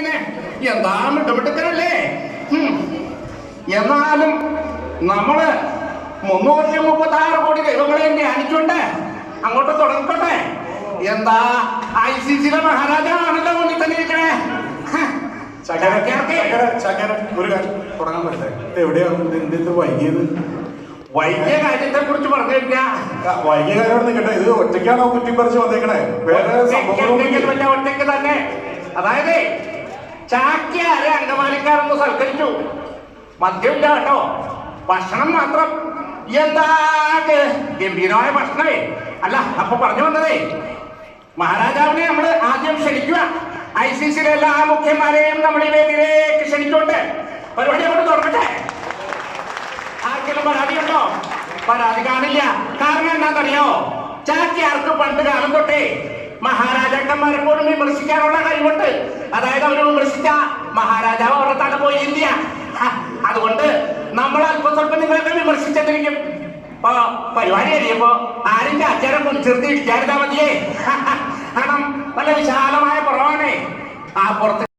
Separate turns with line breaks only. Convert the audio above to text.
പിന്നെ എന്താ മിട്ടുമിട്ടുക്കനല്ലേ. എന്നാലും നമ്മള് 336 കോടി ദൈവങ്ങളെ ധ്യാനിച്ചുകൊണ്ട് അങ്ങോട്ട് തുടങ്ങിക്കോട്ടെ. എന്താ ICC മഹാരാജാവാണല്ലോ മുന്നിൽ തന്നെ ഇരിക്കണേ.
ഒരു കാര്യം തുടങ്ങാൻ പറ്റേ? എവിടെയാണ് വൈകിയത്?
വൈകിയ കാര്യത്തെ കുറിച്ച് പറഞ്ഞില്ല.
വൈകിയ കാര്യമാണ് നിൽക്കട്ടെ. ഇത് ഒറ്റയ്ക്കാണോ കുറ്റിപ്പറിച്ച് വന്നേക്കണേ? വേറെ
ഒറ്റയ്ക്ക് തന്നെ. അതായത് ചാക്യാരെ അങ്കമാലിക്കാരൊന്ന് സൽക്കരിച്ചു. മദ്യമില്ല കേട്ടോ, ഭക്ഷണം മാത്രം. എന്താ ഗംഭീരമായ ഭക്ഷണമേ. അല്ല, അപ്പൊ പറഞ്ഞു വന്നതേ, മഹാരാജാവിനെ നമ്മള് ആദ്യം ക്ഷണിക്കുക. ICC എല്ലാ മുഖ്യന്മാരെയും നമ്മൾ ഈ വേദിയിലേക്ക് ക്ഷണിച്ചുകൊണ്ട് പരിപാടി അങ്ങോട്ട് തുറക്കട്ടെ. ആർക്കെങ്കിലും പരാതിയുണ്ടോ? പരാതി കാണില്ല. കാരണം എന്താണെന്നറിയോ? ചാക്യാർക്ക് പണ്ട് കാലം തൊട്ടേ മഹാരാജാക്കന്മാരെ പോലും വിമർശിക്കാനുള്ള കഴിവുണ്ട്. അതായത് അവർ വിമർശിച്ച മഹാരാജാവ് അവരുടെ തല പോയി ഇന്ത്യ. അതുകൊണ്ട് നമ്മൾ അല്പം സ്വല്പം നിങ്ങളൊക്കെ വിമർശിച്ചിരിക്കും. പരിപാടി കഴിയുമ്പോ ആരും ചാച്ചാരം കുടിച്ചെടുത്ത് ഇടിച്ചായിരുന്നാ മതിയേ. കാരണം നല്ല വിശാലമായ പുറമാണേ. ആ പുറത്ത്